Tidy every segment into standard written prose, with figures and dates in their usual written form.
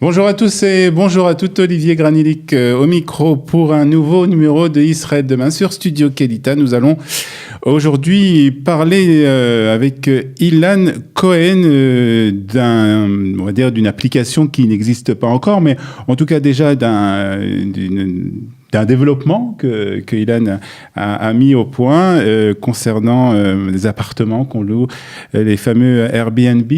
Bonjour à tous et bonjour à toutes, Olivier Granilic au micro pour un nouveau numéro de Israël demain sur Studio Kelita. Nous allons aujourd'hui parler avec Ilan Cohen on va dire d'une application qui n'existe pas encore, mais en tout cas déjà d'un développement que Ilan a mis au point concernant les appartements qu'on loue, les fameux Airbnb.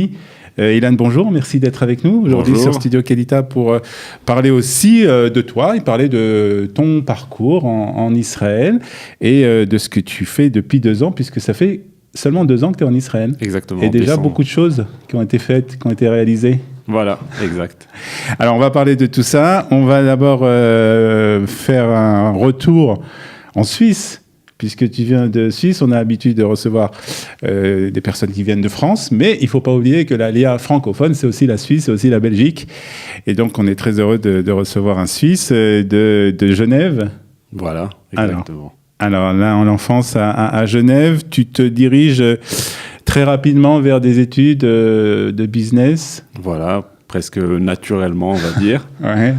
Ilan, bonjour, merci d'être avec nous aujourd'hui sur Studio Kelita pour parler aussi de toi et parler de ton parcours en Israël et de ce que tu fais depuis 2 ans, puisque ça fait seulement 2 ans que tu es en Israël. Exactement. Et déjà beaucoup de choses qui ont été faites, qui ont été réalisées. Voilà, exact. Alors on va parler de tout ça. On va d'abord faire un retour en Suisse. Puisque tu viens de Suisse, on a l'habitude de recevoir des personnes qui viennent de France, mais il ne faut pas oublier que l'ALIA francophone, c'est aussi la Suisse, c'est aussi la Belgique. Et donc, on est très heureux de recevoir un Suisse de Genève. Voilà, exactement. Alors là, en enfance à Genève, tu te diriges très rapidement vers des études de business. Voilà, presque naturellement, on va dire. Ouais.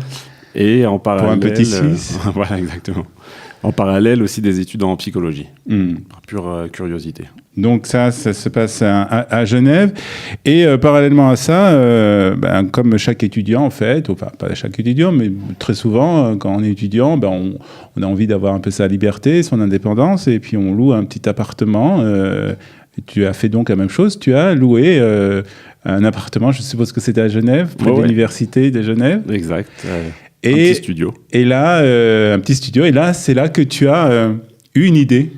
Et en parallèle... Pour un petit Suisse. Voilà, exactement. En parallèle aussi des études en psychologie, par pure curiosité. Donc ça se passe à Genève. Et parallèlement à ça, comme chaque étudiant en fait, enfin pas chaque étudiant, mais très souvent, quand on est étudiant, on a envie d'avoir un peu sa liberté, son indépendance, et puis on loue un petit appartement. Tu as fait donc la même chose, tu as loué un appartement, je suppose que c'était à Genève, près de l'université de Genève. Exact. Un petit studio. Et là, un petit studio. Et là, c'est là que tu as eu une idée,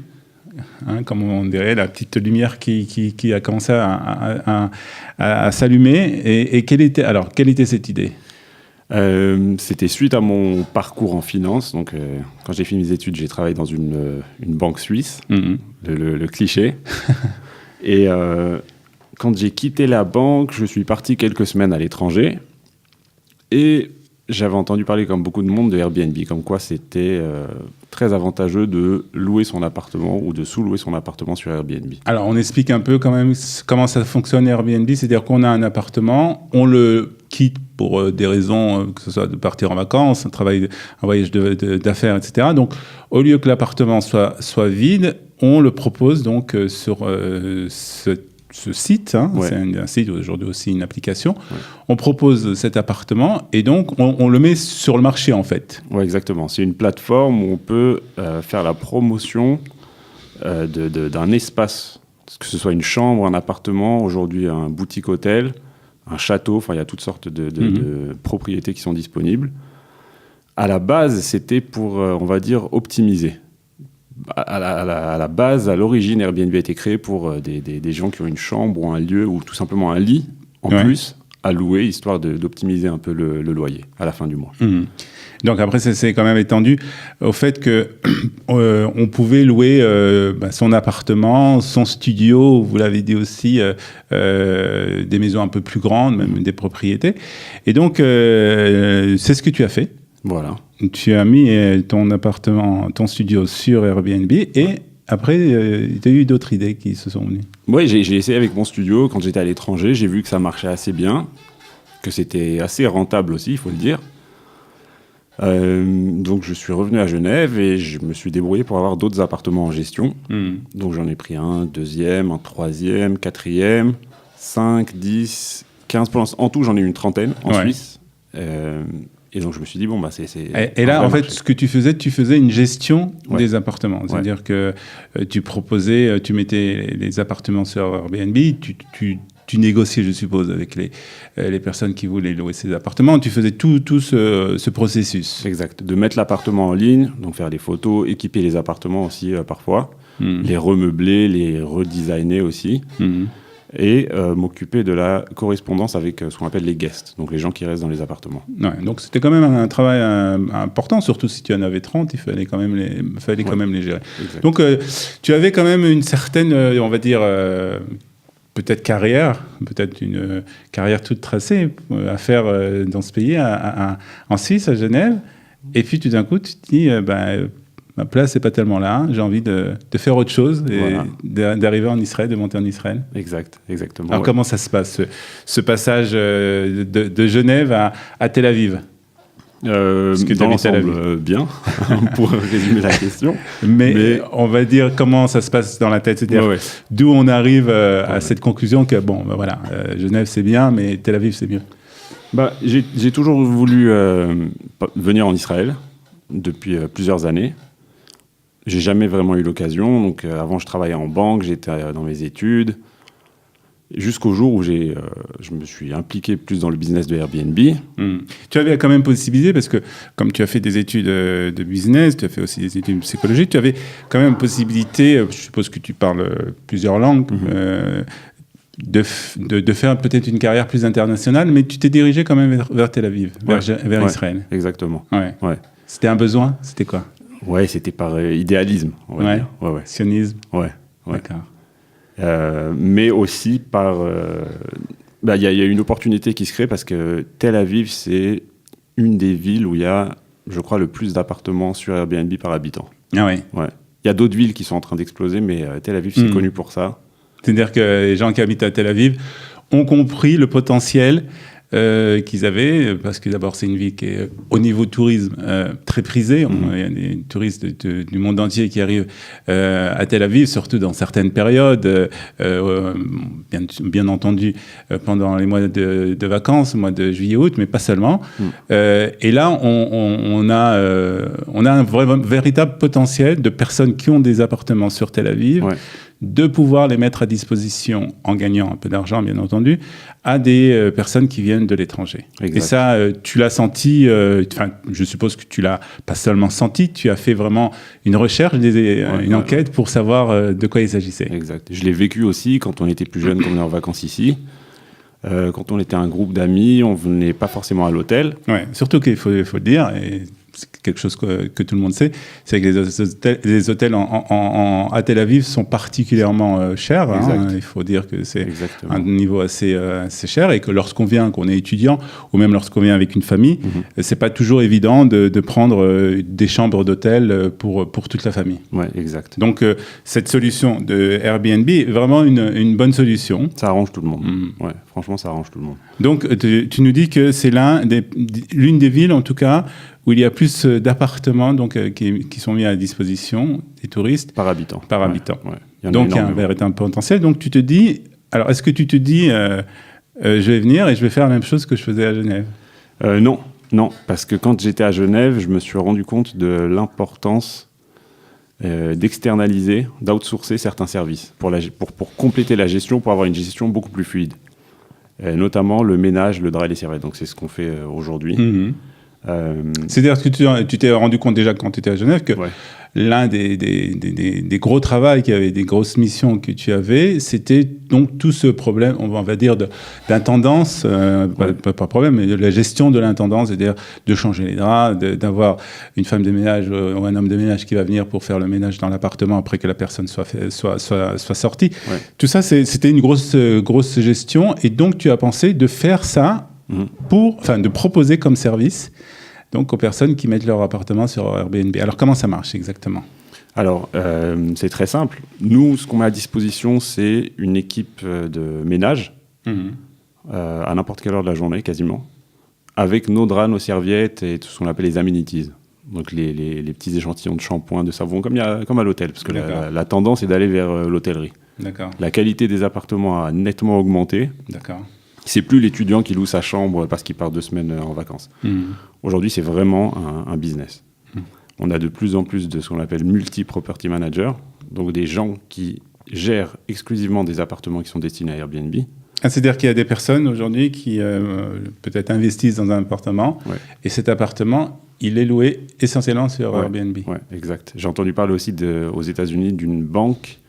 comme on dirait, la petite lumière qui a commencé à s'allumer. Et quelle était cette idée ? C'était suite à mon parcours en finance. Donc, quand j'ai fini mes études, j'ai travaillé dans une banque suisse, le cliché. Et quand j'ai quitté la banque, je suis parti quelques semaines à l'étranger. Et j'avais entendu parler, comme beaucoup de monde, de Airbnb, comme quoi c'était très avantageux de louer son appartement ou de sous-louer son appartement sur Airbnb. Alors, on explique un peu quand même comment ça fonctionne Airbnb. C'est-à-dire qu'on a un appartement, on le quitte pour des raisons, que ce soit de partir en vacances, un voyage d'affaires, etc. Donc, au lieu que l'appartement soit vide, on le propose donc sur ce site, c'est un site, aujourd'hui aussi une application, on propose cet appartement et donc on le met sur le marché en fait. Oui, exactement. C'est une plateforme où on peut faire la promotion d'un espace, que ce soit une chambre, un appartement, aujourd'hui un boutique-hôtel, un château, enfin il y a toutes sortes de propriétés qui sont disponibles. À la base, c'était pour, on va dire, optimiser. À la base, à l'origine, Airbnb a été créé pour des gens qui ont une chambre ou un lieu ou tout simplement un lit en plus à louer, histoire d'optimiser un peu le loyer à la fin du mois. Donc après, ça s'est quand même étendu au fait que on pouvait louer son appartement, son studio, vous l'avez dit aussi, des maisons un peu plus grandes, même des propriétés. Et donc, c'est ce que tu as fait. Voilà. Tu as mis ton appartement, ton studio sur Airbnb et après, tu as eu d'autres idées qui se sont venues. Oui, j'ai essayé avec mon studio quand j'étais à l'étranger. J'ai vu que ça marchait assez bien, que c'était assez rentable aussi, il faut le dire. Donc je suis revenu à Genève et je me suis débrouillé pour avoir d'autres appartements en gestion. Donc j'en ai pris un, deuxième, un troisième, quatrième, 5, 10, 15. En tout, j'en ai eu une trentaine en Suisse. Et donc, je me suis dit, c'est... Et là, en fait, ce que tu faisais une gestion des appartements. C'est-à-dire que tu proposais, tu mettais les appartements sur Airbnb, tu négociais, je suppose, avec les personnes qui voulaient louer ces appartements. Tu faisais tout ce processus. Exact. De mettre l'appartement en ligne, donc faire les photos, équiper les appartements aussi parfois, les remeubler, les redesigner aussi. Et m'occuper de la correspondance avec ce qu'on appelle les guests, donc les gens qui restent dans les appartements. Ouais, donc c'était quand même un travail important, surtout si tu en avais 30, il fallait quand même les gérer. Exact. Donc tu avais quand même une certaine, on va dire, peut-être une carrière toute tracée à faire dans ce pays, en Suisse, à Genève. Et puis tout d'un coup, tu te dis, ma place n'est pas tellement là, j'ai envie de faire autre chose et d'arriver en Israël, de monter en Israël. Exactement. Alors comment ça se passe, ce passage de Genève à Tel Aviv? Dans l'ensemble, bien, pour résumer la question. Mais on va dire comment ça se passe dans la tête, c'est-à-dire d'où on arrive à cette conclusion que, Genève c'est bien, mais Tel Aviv c'est mieux. J'ai toujours voulu venir en Israël depuis plusieurs années. J'ai jamais vraiment eu l'occasion. Donc, avant, je travaillais en banque, j'étais dans mes études. Jusqu'au jour où je me suis impliqué plus dans le business de Airbnb. Tu avais quand même possibilité, parce que comme tu as fait des études de business, tu as fait aussi des études psychologiques, tu avais quand même possibilité, je suppose que tu parles plusieurs langues, de faire peut-être une carrière plus internationale, mais tu t'es dirigé quand même vers Tel Aviv, vers Israël. Exactement. Ouais. C'était un besoin? C'était quoi? Ouais, c'était par idéalisme, on va dire. Sionisme? Ouais. D'accord. Mais aussi par... Il y a une opportunité qui se crée parce que Tel Aviv, c'est une des villes où il y a, je crois, le plus d'appartements sur Airbnb par habitant. Ah oui. Ouais. Il y a d'autres villes qui sont en train d'exploser, mais Tel Aviv, c'est connu pour ça. C'est-à-dire que les gens qui habitent à Tel Aviv ont compris le potentiel qu'ils avaient, parce que d'abord c'est une ville qui est au niveau tourisme très prisée. Il y a des touristes du monde entier qui arrivent à Tel Aviv, surtout dans certaines périodes, bien entendu pendant les mois de vacances, mois de juillet-août, mais pas seulement. Et là, on a un véritable potentiel de personnes qui ont des appartements sur Tel Aviv, de pouvoir les mettre à disposition, en gagnant un peu d'argent, bien entendu, à des personnes qui viennent de l'étranger. Exact. Et ça, tu l'as senti, je suppose que tu l'as pas seulement senti, tu as fait vraiment une recherche, une enquête pour savoir de quoi il s'agissait. Exact. Je l'ai vécu aussi quand on était plus jeune, quand on est en vacances ici. Quand on était un groupe d'amis, on venait pas forcément à l'hôtel. Ouais, surtout qu'il faut le dire, et c'est quelque chose que tout le monde sait, c'est que les hôtels à Tel Aviv sont particulièrement chers. Il faut dire que c'est un niveau assez cher, et que lorsqu'on vient, qu'on est étudiant, ou même lorsqu'on vient avec une famille, c'est pas toujours évident de prendre des chambres d'hôtel pour toute la famille. Ouais, exact. Donc cette solution de Airbnb est vraiment une bonne solution. Ça arrange tout le monde. Ouais, franchement, ça arrange tout le monde. Donc tu nous dis que c'est l'une des villes, en tout cas, où il y a plus d'appartements qui sont mis à disposition des touristes. Par habitant. Ouais. Donc il y a un véritable potentiel. Donc tu te dis, alors est-ce que tu te dis, je vais venir et je vais faire la même chose que je faisais à Genève? Non, parce que quand j'étais à Genève, je me suis rendu compte de l'importance d'externaliser, d'outsourcer certains services pour compléter la gestion, pour avoir une gestion beaucoup plus fluide. Notamment le ménage, le drap et les serviettes. Donc c'est ce qu'on fait aujourd'hui. C'est-à-dire que tu t'es rendu compte déjà quand tu étais à Genève que l'un des gros travaux qu'il y avait, des grosses missions que tu avais, c'était donc tout ce problème, on va dire, d'intendance, pas problème, mais de la gestion de l'intendance, c'est-à-dire de changer les draps, d'avoir une femme de ménage ou un homme de ménage qui va venir pour faire le ménage dans l'appartement après que la personne soit sortie. Ouais. Tout ça, c'était une grosse gestion, et donc tu as pensé de faire ça de proposer comme service donc aux personnes qui mettent leur appartement sur Airbnb. Alors comment ça marche exactement? Alors c'est très simple. Nous, ce qu'on met à disposition, c'est une équipe de ménage à n'importe quelle heure de la journée quasiment, avec nos draps, nos serviettes et tout ce qu'on appelle les amenities. Donc les petits échantillons de shampoing, de savon, comme à l'hôtel, parce que la tendance est d'aller vers l'hôtellerie. D'accord. La qualité des appartements a nettement augmenté. D'accord. C'est plus l'étudiant qui loue sa chambre parce qu'il part 2 semaines en vacances. Aujourd'hui, c'est vraiment un business. On a de plus en plus de ce qu'on appelle multi-property managers, donc des gens qui gèrent exclusivement des appartements qui sont destinés à Airbnb. C'est-à-dire qu'il y a des personnes aujourd'hui qui peut-être investissent dans un appartement, et cet appartement, il est loué essentiellement sur Airbnb. Oui, exact. J'ai entendu parler aussi aux États-Unis d'une banque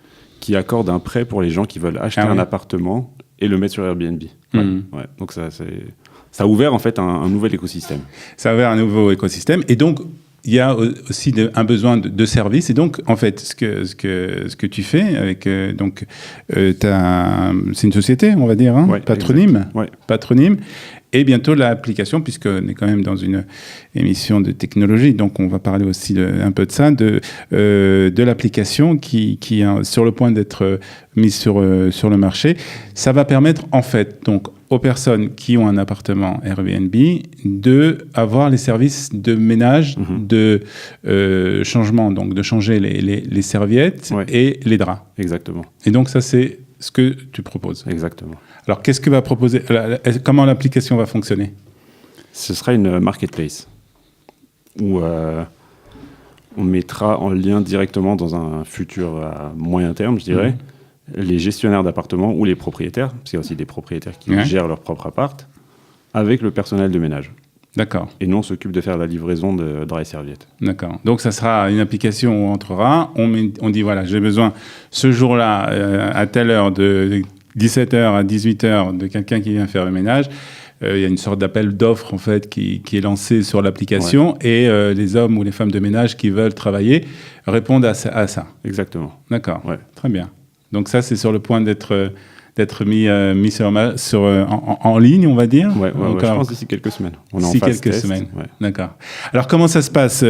qui accorde un prêt pour les gens qui veulent acheter un appartement et le mettre sur Airbnb. Donc ça a ouvert en fait un nouvel écosystème. Ça a ouvert un nouveau écosystème, et donc il y a aussi un besoin de services. Et donc en fait ce que tu fais avec c'est une société, on va dire, patronyme. Et bientôt l'application, puisqu'on est quand même dans une émission de technologie, donc on va parler aussi un peu de ça, de l'application qui est sur le point d'être mise sur le marché. Ça va permettre en fait donc aux personnes qui ont un appartement Airbnb de avoir les services de ménage, de changement, donc de changer les serviettes et les draps. Exactement. Et donc ça c'est ce que tu proposes. Exactement. Alors, qu'est-ce que va proposer, comment l'application va fonctionner? Ce sera une marketplace où on mettra en lien directement dans un futur à moyen terme, je dirais, les gestionnaires d'appartements ou les propriétaires, parce qu'il y a aussi des propriétaires qui gèrent leur propre appart, avec le personnel de ménage. D'accord. Et nous, on s'occupe de faire la livraison de draps et serviettes. D'accord. Donc, ça sera une application où on entrera, on dit, voilà, j'ai besoin ce jour-là, à telle heure, de 17h à 18h, de quelqu'un qui vient faire le ménage. Il y a une sorte d'appel d'offres, en fait, qui est lancé sur l'application. Et les hommes ou les femmes de ménage qui veulent travailler répondent à ça. Exactement. D'accord. Ouais. Très bien. Donc, ça, c'est sur le point d'être mis en ligne, on va dire. Ouais, je pense d'ici quelques semaines. On est en phase quelques test. semaines. Ouais. D'accord. Alors, comment ça se passe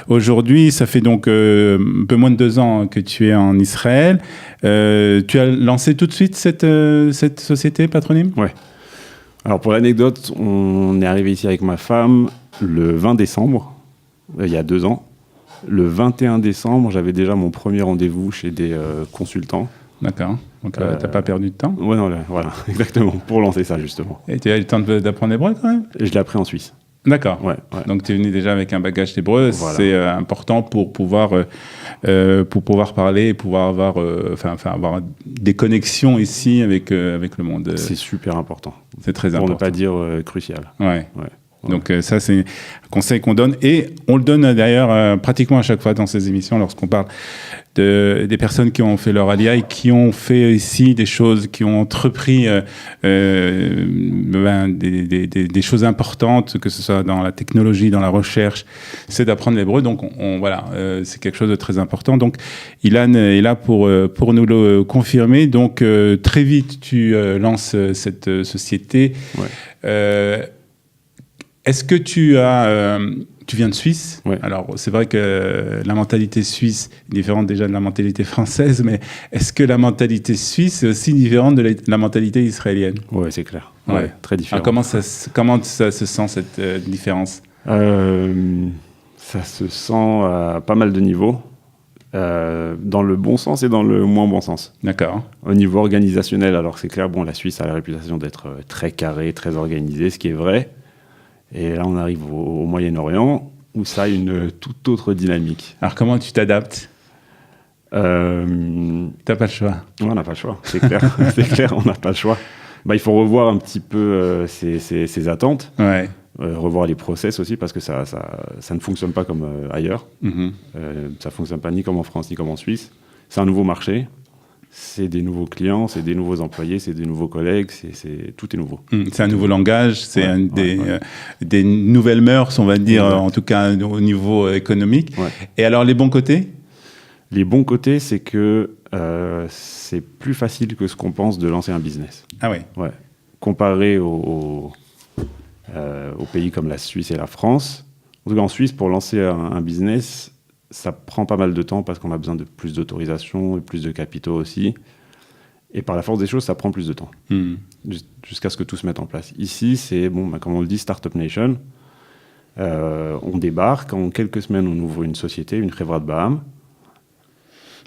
aujourd'hui? Ça fait donc un peu moins de 2 ans que tu es en Israël. Tu as lancé tout de suite cette société Patronym? Ouais. Alors, pour l'anecdote, on est arrivé ici avec ma femme le 20 décembre, il y a 2 ans. Le 21 décembre, j'avais déjà mon premier rendez-vous chez des consultants. D'accord. Donc, t'as pas perdu de temps? Ouais, non, voilà, exactement, pour lancer ça, justement. Et tu as eu le temps d'apprendre l'hébreu, quand même? Et je l'ai appris en Suisse. D'accord. Ouais. Donc, tu es venu déjà avec un bagage d'hébreu. Voilà. C'est important pour pouvoir parler et pouvoir avoir des connexions ici avec le monde. C'est super important. C'est très pour important. Pour ne pas dire crucial. Ouais. Donc ça, c'est un conseil qu'on donne. Et on le donne d'ailleurs pratiquement à chaque fois dans ces émissions lorsqu'on parle des personnes qui ont fait leur Aliyah et qui ont fait ici des choses, qui ont entrepris des choses importantes, que ce soit dans la technologie, dans la recherche, c'est d'apprendre l'hébreu. Donc voilà, c'est quelque chose de très important. Donc Ilan est là pour nous le confirmer. Donc très vite, tu lances cette société. Ouais. Est-ce que tu viens de Suisse? Ouais. Alors, c'est vrai que la mentalité suisse est différente déjà de la mentalité française, mais est-ce que la mentalité suisse est aussi différente de la mentalité israélienne? Oui, c'est clair. Ouais, très différent. Alors, comment ça se sent, cette différence? Ça se sent à pas mal de niveaux, dans le bon sens et dans le moins bon sens. D'accord. Au niveau organisationnel, alors c'est clair, la Suisse a la réputation d'être très carrée, très organisée, ce qui est vrai. Et là, on arrive au Moyen-Orient, où ça a une toute autre dynamique. Alors, comment tu t'adaptes? T'as pas le choix. On n'a pas le choix, c'est clair. C'est clair, on n'a pas le choix. Il faut revoir un petit peu ses attentes, revoir les process aussi, parce que ça ne fonctionne pas comme ailleurs. Ça ne fonctionne pas ni comme en France, ni comme en Suisse. C'est un nouveau marché. C'est des nouveaux clients, c'est des nouveaux employés, c'est des nouveaux collègues, tout est nouveau. C'est un nouveau langage, c'est des nouvelles mœurs, on va dire, en tout cas au niveau économique. Ouais. Et alors, les bons côtés? Les bons côtés, c'est que c'est plus facile que ce qu'on pense de lancer un business. Ah oui? Ouais. Comparé aux pays comme la Suisse et la France. En tout cas, en Suisse, pour lancer un business, ça prend pas mal de temps parce qu'on a besoin de plus d'autorisation et plus de capitaux aussi. Et par la force des choses, ça prend plus de temps. Jusqu'à ce que tout se mette en place. Ici, c'est, comme on le dit, Startup Nation. On débarque, en quelques semaines, on ouvre une société, une Chevrat Baham.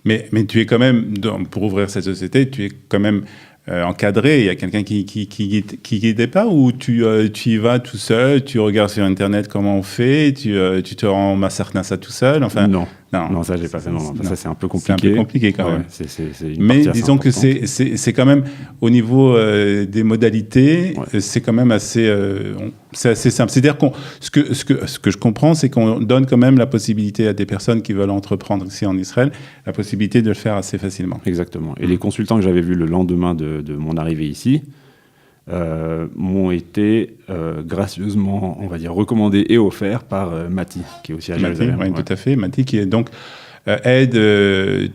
Mais tu es quand même, pour ouvrir cette société, tu es quand même encadré. Il y a quelqu'un qui guide pas, ou tu y vas tout seul, tu regardes sur Internet comment on fait, tu te rends ma certain ça tout seul. Enfin, non, ça j'ai pas fait. Non, ça c'est un peu compliqué. C'est un peu compliqué quand même. Mais disons que c'est quand même au niveau des modalités, c'est quand même assez simple. C'est-à-dire ce que je comprends, c'est qu'on donne quand même la possibilité à des personnes qui veulent entreprendre ici en Israël, la possibilité de le faire assez facilement. Exactement. Et les consultants que j'avais vus le lendemain de mon arrivée ici m'ont été gracieusement, on va dire, recommandés et offerts par Mati, qui est aussi à Jérusalem. Oui, tout à fait. Mati, qui est donc aide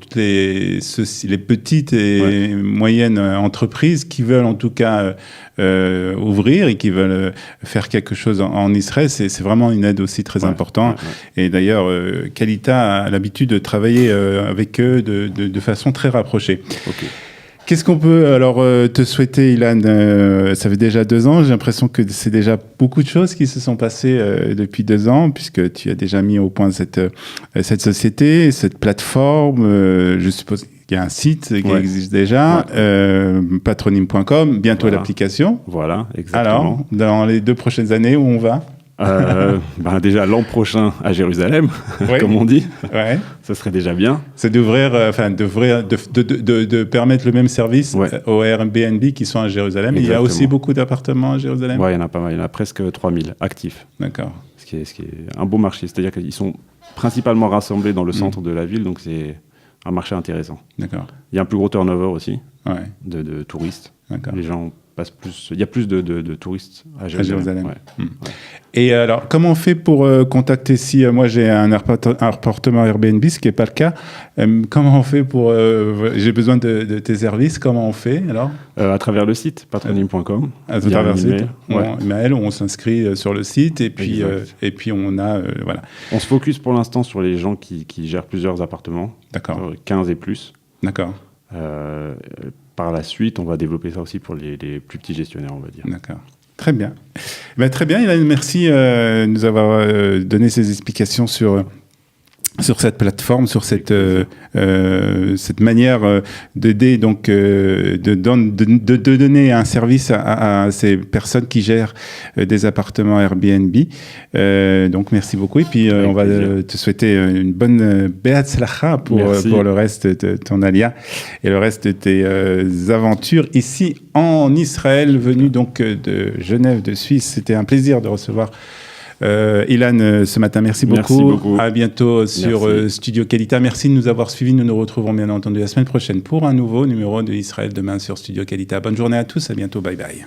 toutes les petites et moyennes entreprises qui veulent en tout cas ouvrir et qui veulent faire quelque chose en Israël. C'est vraiment une aide aussi très importante. Et d'ailleurs, Qualita a l'habitude de travailler avec eux de façon très rapprochée. Ok. Qu'est-ce qu'on peut alors te souhaiter, Ilan? Ça fait déjà 2 ans. J'ai l'impression que c'est déjà beaucoup de choses qui se sont passées depuis 2 ans, puisque tu as déjà mis au point cette société, cette plateforme. Je suppose qu'il y a un site qui existe déjà, patronym.com, bientôt l'application. Voilà, exactement. Alors, dans les 2 prochaines années, où on va? Déjà l'an prochain à Jérusalem, comme on dit. Ouais. Ça serait déjà bien. C'est de permettre le même service aux Airbnb qui sont à Jérusalem. Exactement. Il y a aussi beaucoup d'appartements à Jérusalem. Oui, il y en a pas mal. Il y en a presque 3000 actifs. D'accord. Ce qui est un beau marché. C'est-à-dire qu'ils sont principalement rassemblés dans le centre de la ville, donc c'est un marché intéressant. D'accord. Il y a un plus gros turnover aussi de touristes. D'accord. Les gens passent plus. Il y a plus de touristes à Jérusalem. Et alors, comment on fait pour contacter si moi j'ai un appartement Airbnb, ce qui n'est pas le cas, comment on fait pour... j'ai besoin de tes services, comment on fait alors? À travers le site, patronym.com. À travers le site, on s'inscrit sur le site et puis on a... voilà. On se focus pour l'instant sur les gens qui gèrent plusieurs appartements. D'accord. 15 et plus. D'accord. Par la suite, on va développer ça aussi pour les plus petits gestionnaires, on va dire. D'accord. Très bien. Très bien, Ilan, merci de nous avoir donné ces explications sur cette plateforme, sur cette manière d'aider, donc de donner un service à ces personnes qui gèrent des appartements Airbnb. Donc merci beaucoup. Et puis on va te souhaiter une bonne Be'atzlacha pour le reste de ton alia et le reste de tes aventures ici en Israël, venu donc de Genève, de Suisse. C'était un plaisir de recevoir Ilan ce matin. Merci beaucoup. À bientôt sur Studio Qualita. Merci de nous avoir suivis. Nous nous retrouverons bien entendu la semaine prochaine pour un nouveau numéro de Israël demain sur Studio Qualita. Bonne journée à tous. À bientôt. Bye bye.